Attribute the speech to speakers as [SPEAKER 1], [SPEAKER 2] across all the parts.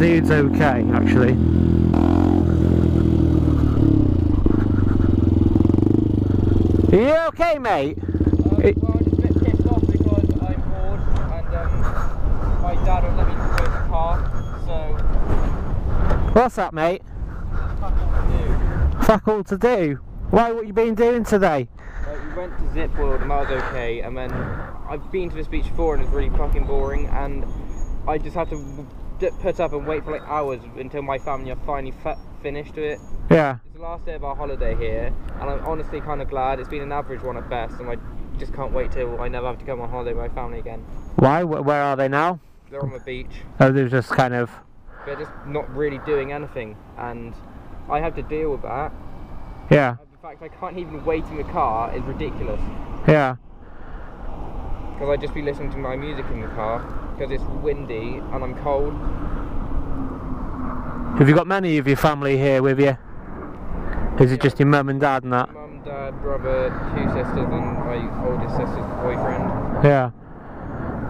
[SPEAKER 1] dude's okay, actually. Are you okay, mate?
[SPEAKER 2] Well, I'm just a bit pissed off because I'm bored and my dad won't let me go in the car, so...
[SPEAKER 1] What's that, mate?
[SPEAKER 2] There's fuck all to do.
[SPEAKER 1] Fuck all to do? Why, what you been doing today?
[SPEAKER 2] We went to Zip World and that was okay, and then I've been to this beach before and it's really fucking boring, and I just had to put up and wait for like hours until my family are finally finished with it.
[SPEAKER 1] Yeah.
[SPEAKER 2] It's the last day of our holiday here, and I'm honestly kind of glad. It's been an average one at best, and I just can't wait till I never have to come on holiday with my family again.
[SPEAKER 1] Why? Where are they now?
[SPEAKER 2] They're on the beach.
[SPEAKER 1] Oh, they're just kind of...
[SPEAKER 2] They're just not really doing anything, and I have to deal with that.
[SPEAKER 1] Yeah.
[SPEAKER 2] The fact I can't even wait in the car is ridiculous.
[SPEAKER 1] Yeah.
[SPEAKER 2] Because I'd just be listening to my music in the car, because it's windy and I'm cold.
[SPEAKER 1] Have you got many of your family here with you? Is it just your mum and dad and that?
[SPEAKER 2] Mum, dad, brother, 2 sisters and my oldest sister's boyfriend.
[SPEAKER 1] Yeah.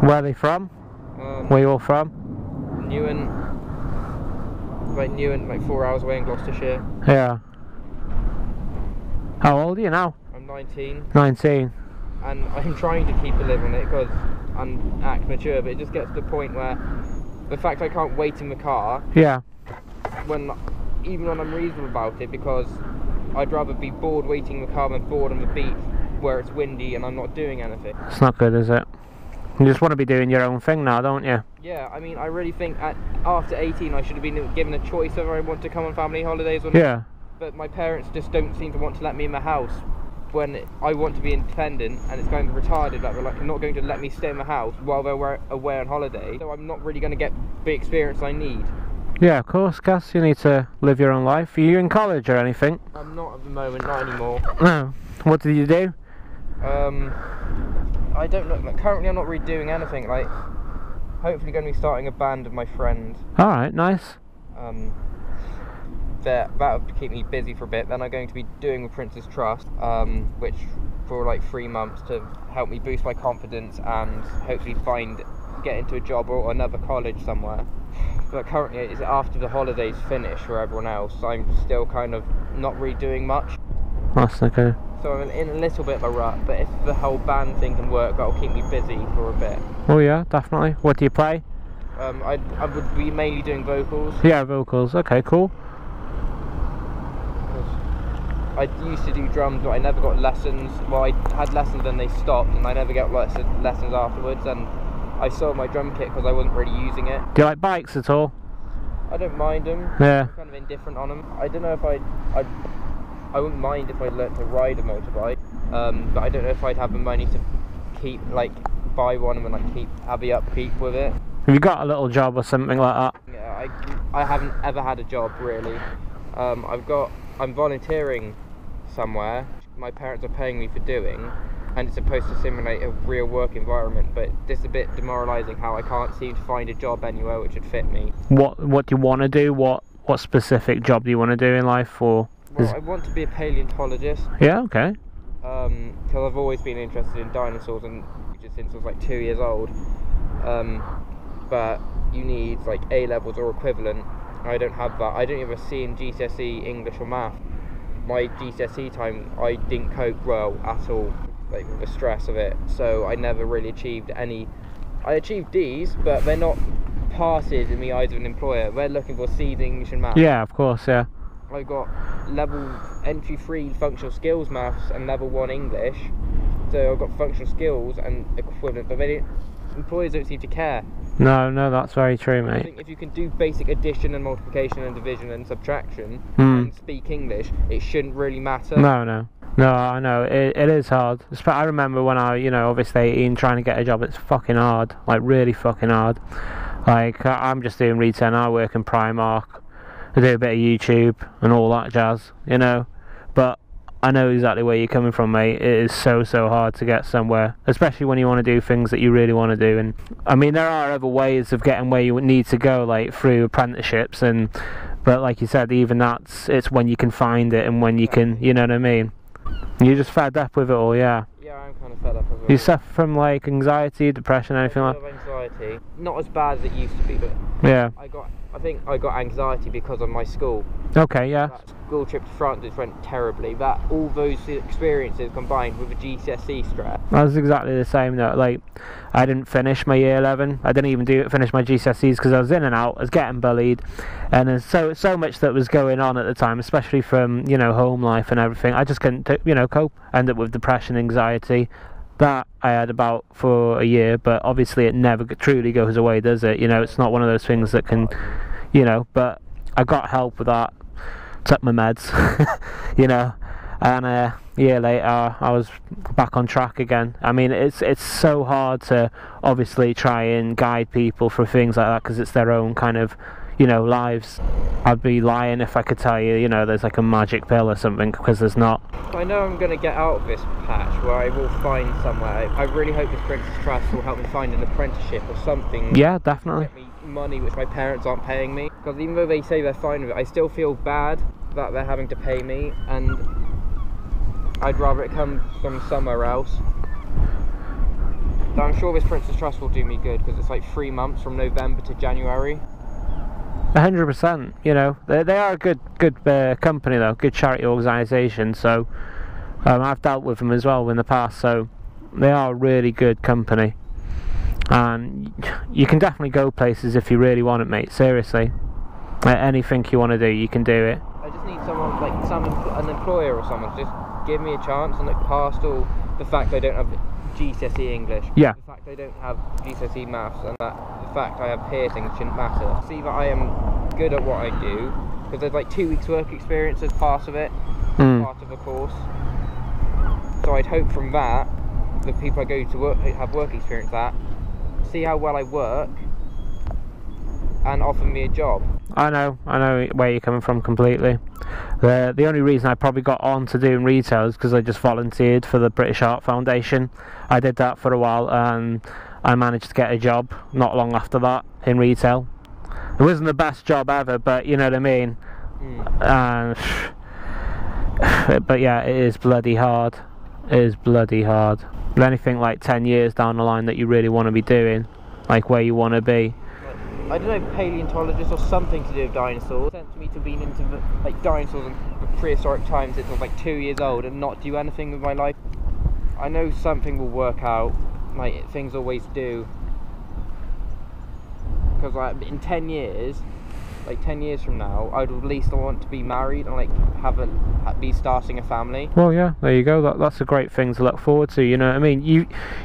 [SPEAKER 1] Where are they from? Where are you all from?
[SPEAKER 2] Newen, like 4 hours away in Gloucestershire.
[SPEAKER 1] Yeah. How old are you now?
[SPEAKER 2] I'm 19.
[SPEAKER 1] 19.
[SPEAKER 2] And I'm trying to keep a lid on it because I'm act mature, but it just gets to the point where the fact I can't wait in the car,
[SPEAKER 1] Yeah.
[SPEAKER 2] even when I'm reasonable about it, because I'd rather be bored waiting in the car than bored on the beach where it's windy and I'm not doing anything.
[SPEAKER 1] It's not good, is it? You just want to be doing your own thing now, don't you?
[SPEAKER 2] Yeah, I mean, I really think after 18 I should have been given a choice whether I want to come on family holidays or not.
[SPEAKER 1] Yeah.
[SPEAKER 2] But my parents just don't seem to want to let me in the house when I want to be independent, and it's kind of retarded that they're like not going to let me stay in the house while they're away on holiday, so I'm not really going to get the experience I need.
[SPEAKER 1] Yeah, of course, Cass, you need to live your own life. Are you in college or anything?
[SPEAKER 2] I'm not at the moment, not anymore.
[SPEAKER 1] No. What did you do?
[SPEAKER 2] I don't know, like, currently I'm not really doing anything, like, hopefully going to be starting a band with my friend.
[SPEAKER 1] Alright, nice.
[SPEAKER 2] That would keep me busy for a bit. Then I'm going to be doing the Prince's Trust, which for like 3 months to help me boost my confidence and hopefully get into a job or another college somewhere. But currently it's after the holidays finish for everyone else, so I'm still kind of not really doing much.
[SPEAKER 1] That's okay.
[SPEAKER 2] So I'm in a little bit of a rut, but if the whole band thing can work, that'll keep me busy for a bit.
[SPEAKER 1] Oh yeah, definitely. What do you play?
[SPEAKER 2] I would be mainly doing vocals.
[SPEAKER 1] Yeah, vocals. Okay, cool.
[SPEAKER 2] I used to do drums, but I never got lessons. Well, I had lessons and they stopped, and I never got lessons afterwards. And I sold my drum kit because I wasn't really using it.
[SPEAKER 1] Do you like bikes at all?
[SPEAKER 2] I don't mind them.
[SPEAKER 1] Yeah.
[SPEAKER 2] I'm kind of indifferent on them. I don't know if I wouldn't mind if I learnt to ride a motorbike, but I don't know if I'd have the money to buy one and have the upkeep with it.
[SPEAKER 1] Have you got a little job or something like that?
[SPEAKER 2] Yeah, I haven't ever had a job really. I'm volunteering somewhere my parents are paying me for doing, and it's supposed to simulate a real work environment, but this is a bit demoralising how I can't seem to find a job anywhere which would fit me. What
[SPEAKER 1] do you want to do? What specific job do you want to do in life? Or
[SPEAKER 2] well, I want to be a paleontologist.
[SPEAKER 1] Yeah, okay.
[SPEAKER 2] Because I've always been interested in dinosaurs, and just since I was like 2 years old. But you need like A levels or equivalent. I don't have that. I don't even have a C in GCSE English or math. My GCSE time, I didn't cope well at all, like with the stress of it. So I never really achieved any. I achieved D's, but they're not passes in the eyes of an employer. They're looking for C's in English and math.
[SPEAKER 1] Yeah, of course, yeah.
[SPEAKER 2] I've got level entry 3 functional skills maths and level 1 English. So I've got functional skills and equivalent, but employers don't seem to care.
[SPEAKER 1] No, that's very true, mate.
[SPEAKER 2] I think if you can do basic addition and multiplication and division and subtraction and speak English, it shouldn't really matter.
[SPEAKER 1] No, I know, it is hard. I remember when I, obviously 18, trying to get a job, it's fucking hard, like really fucking hard. Like, I'm just doing retail now, I work in Primark, I do a bit of YouTube and all that jazz, but I know exactly where you're coming from, mate. It is so hard to get somewhere, especially when you want to do things that you really want to do. And I mean, there are other ways of getting where you need to go, like through apprenticeships, but like you said, even it's when you can find it and when you can, you know what I mean. You're just fed up with it all, yeah.
[SPEAKER 2] Yeah, I'm kind of fed up with it.
[SPEAKER 1] You suffer from like anxiety, depression, anything like
[SPEAKER 2] that? Anxiety, not as bad as it used to be, but
[SPEAKER 1] yeah.
[SPEAKER 2] I got I think I got anxiety because of my school.
[SPEAKER 1] Okay, yeah.
[SPEAKER 2] That school trip to France just went terribly. That all those experiences combined with a GCSE stress.
[SPEAKER 1] I was exactly the same though. Like, I didn't finish my year 11. I didn't even finish my GCSEs because I was in and out. I was getting bullied, and there's so much that was going on at the time, especially from home life and everything. I just couldn't cope. Ended up with depression, anxiety. That I had about for a year, but obviously it never truly goes away, does it? It's not one of those things that can, but I got help with that, took my meds, and a year later I was back on track again. I mean, it's so hard to obviously try and guide people for things like that because it's their own kind of lives. I'd be lying if I could tell you there's like a magic pill or something, because there's not.
[SPEAKER 2] I know I'm going to get out of this patch where I will find somewhere. I really hope this Princess Trust will help me find an apprenticeship or something.
[SPEAKER 1] Yeah, definitely.
[SPEAKER 2] Get me money which my parents aren't paying me, because even though they say they're fine with it, I still feel bad that they're having to pay me, and I'd rather it come from somewhere else. But I'm sure this Princess Trust will do me good, because it's like 3 months from November to January.
[SPEAKER 1] 100%. They are a good company though, good charity organisation. So I've dealt with them as well in the past. So they are a really good company, and you can definitely go places if you really want it, mate. Seriously, anything you want to do, you can do it.
[SPEAKER 2] I just need someone like an employer or someone to just give me a chance and look past all the fact I don't have GCSE English.
[SPEAKER 1] Yeah.
[SPEAKER 2] The fact I don't have GCSE maths, and that the fact I have piercings shouldn't matter. See that I am good at what I do, because there's like 2 weeks work experience as part of it, part of the course. So I'd hope from that, the people I go to work have work experience at, see how well I work, and offer me a job.
[SPEAKER 1] I know where you're coming from completely. The only reason I probably got on to doing retail is because I just volunteered for the British Art Foundation. I did that for a while, and I managed to get a job not long after that in retail. It wasn't the best job ever, but you know what I mean. But yeah, it is bloody hard. It is bloody hard. But anything like 10 years down the line that you really want to be doing, like where you want to be.
[SPEAKER 2] I don't know, paleontologist or something to do with dinosaurs. Sent me to be into like dinosaurs and prehistoric times since I was like 2 years old and not do anything with my life. I know something will work out, like things always do. Because like in 10 years, like 10 years from now, I'd at least want to be married and like be starting a family.
[SPEAKER 1] Well, yeah, there you go. That's a great thing to look forward to. You know what I mean?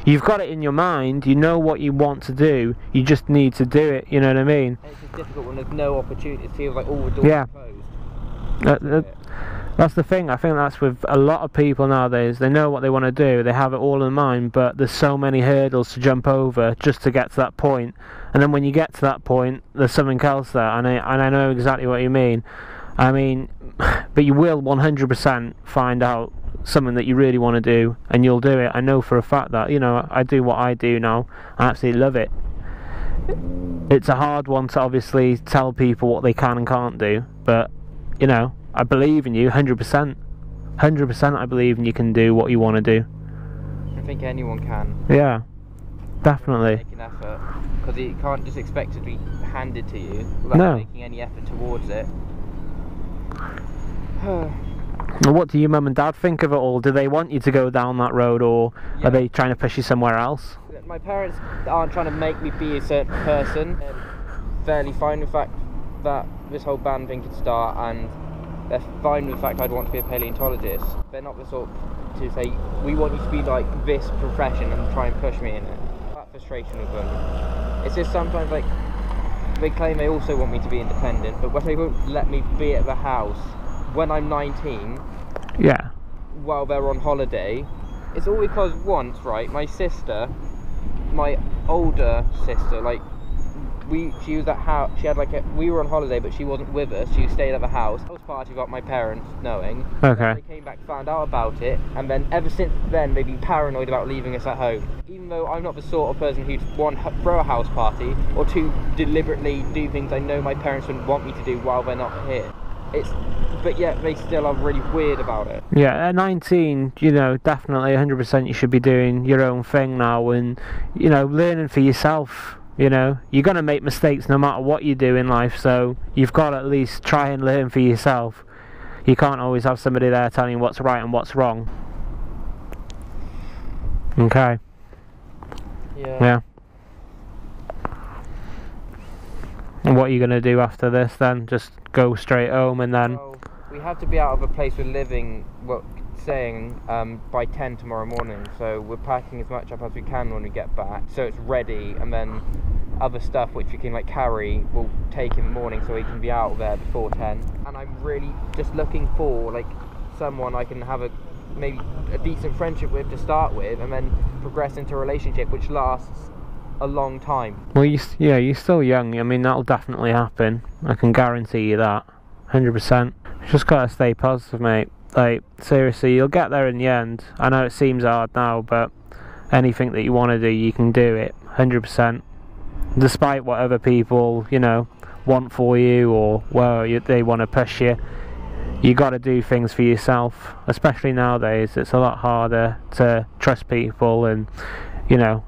[SPEAKER 1] You've got it in your mind. You know what you want to do. You just need to do it. You know what I mean?
[SPEAKER 2] And it's just difficult when there's no opportunity. It feels like all the doors are closed.
[SPEAKER 1] That's the thing. I think that's with a lot of people nowadays. They know what they want to do. They have it all in mind, but there's so many hurdles to jump over just to get to that point. And then when you get to that point, there's something else there. And I know exactly what you mean. I mean, but you will 100% find out something that you really want to do, and you'll do it. I know for a fact that, I do what I do now. I absolutely love it. It's a hard one to obviously tell people what they can and can't do, but, I believe in you 100%. 100% I believe in you can do what you want to do.
[SPEAKER 2] I think anyone can.
[SPEAKER 1] Yeah, definitely.
[SPEAKER 2] Make an effort, because you can't just expect it to be handed to you without making any effort towards it.
[SPEAKER 1] What do your mum and dad think of it all? Do they want you to go down that road, or are they trying to push you somewhere else?
[SPEAKER 2] My parents aren't trying to make me be a certain person. They're fairly fine with the fact that this whole band thing could start, and they're fine with the fact I'd want to be a paleontologist. They're not the sort to say, we want you to be like this profession and try and push me in it. That frustration with them. It's just sometimes like, they claim they also want me to be independent, but when they won't let me be at the house when I'm 19, while they're on holiday, it's all because once, right, my sister, my older sister, like, she was at house. She had like we were on holiday, but she wasn't with us. She stayed at the house. I was party without my parents knowing.
[SPEAKER 1] Okay.
[SPEAKER 2] They came back, found out about it, and then ever since then they've been paranoid about leaving us at home. Even though I'm not the sort of person who'd throw a house party or to deliberately do things I know my parents wouldn't want me to do while they're not here. But yet they still are really weird about it.
[SPEAKER 1] Yeah, at 19, definitely 100% you should be doing your own thing now and, learning for yourself. you know. You're going to make mistakes no matter what you do in life, so you've got to at least try and learn for yourself. You can't always have somebody there telling you what's right and what's wrong. Okay. Yeah. And what are you going to do after this then? Just go straight home and then...
[SPEAKER 2] Well, we have to be out of a place we're living, by 10 tomorrow morning, so we're packing as much up as we can when we get back, so it's ready, and then other stuff which we can like carry we'll take in the morning so we can be out there before 10. And I'm really just looking for like someone I can have maybe a decent friendship with to start with, and then progress into a relationship which lasts a long time.
[SPEAKER 1] Well, you're still young. I mean, that'll definitely happen. I can guarantee you that, 100%. Just gotta stay positive, mate. Like, seriously, you'll get there in the end. I know it seems hard now, but anything that you want to do, you can do it, 100%. Despite what other people, you know, want for you, or they want to push you. You got to do things for yourself, especially nowadays. It's a lot harder to trust people, and you know,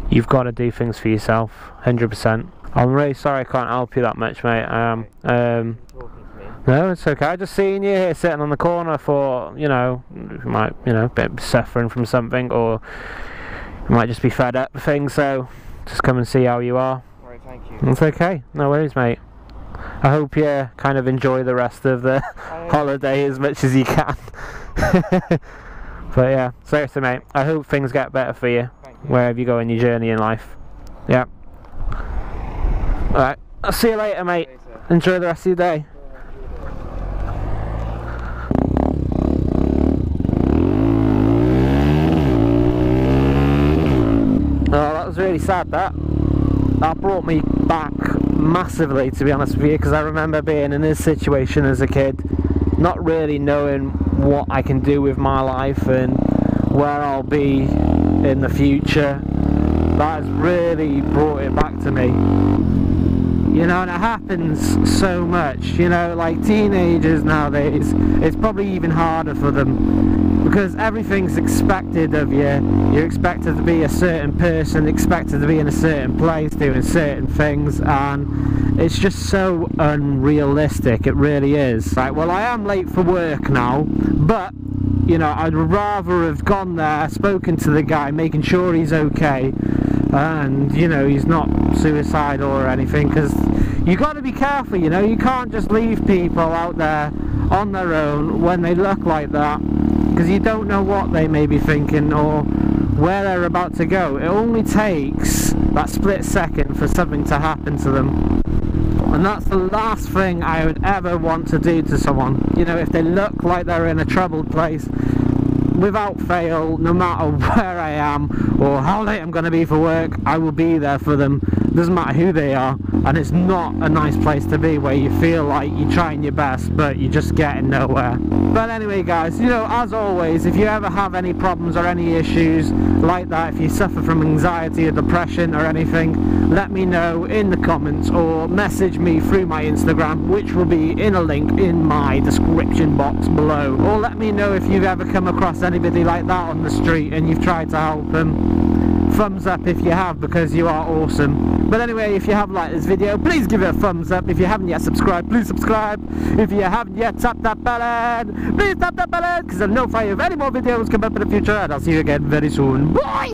[SPEAKER 1] you've got to do things for yourself, 100%. I'm really sorry I can't help you that much, mate. No, it's okay. I just seen you here sitting on the corner for, you know, you might, you know, bit suffering from something, or you might just be fed up with things. So just come and see how you are.
[SPEAKER 2] Alright, thank you.
[SPEAKER 1] It's okay. No worries, mate. I hope you kind of enjoy the rest of the holiday as much as you can. But yeah, seriously, mate, I hope things get better for you wherever you go in your journey in life. Yeah. Alright, I'll see you later, mate. Enjoy the rest of your day. Oh, that was really sad, that brought me back massively, to be honest with you, because I remember being in this situation as a kid, not really knowing what I can do with my life and where I'll be in the future. That has really brought it back to me, you know. And it happens so much, you know, like teenagers nowadays, it's probably even harder for them, because everything's expected of you. You're expected to be a certain person, expected to be in a certain place, doing certain things, and it's just so unrealistic. It really is. Right, well, I am late for work now, but you know, I'd rather have gone there, spoken to the guy, making sure he's okay, and you know, he's not suicidal or anything, because you got to be careful, you know. You can't just leave people out there on their own when they look like that, because you don't know what they may be thinking or where they're about to go. It only takes that split second for something to happen to them, and that's the last thing I would ever want to do to someone. You know, if they look like they're in a troubled place, without fail, no matter where I am or how late I'm going to be for work, I will be there for them. Doesn't matter who they are, and it's not a nice place to be, where you feel like you're trying your best but you're just getting nowhere. But anyway, guys, you know, as always, if you ever have any problems or any issues like that, if you suffer from anxiety or depression or anything, let me know in the comments or message me through my Instagram, which will be in a link in my description box below. Or let me know if you've ever come across anybody like that on the street and you've tried to help them. Thumbs up if you have, because you are awesome. But anyway, if you have liked this video, please give it a thumbs up. If you haven't yet subscribed, please subscribe. If you haven't yet tapped that button, please tap that button, because I'll notify you if any more videos come up in the future, and I'll see you again very soon. Bye!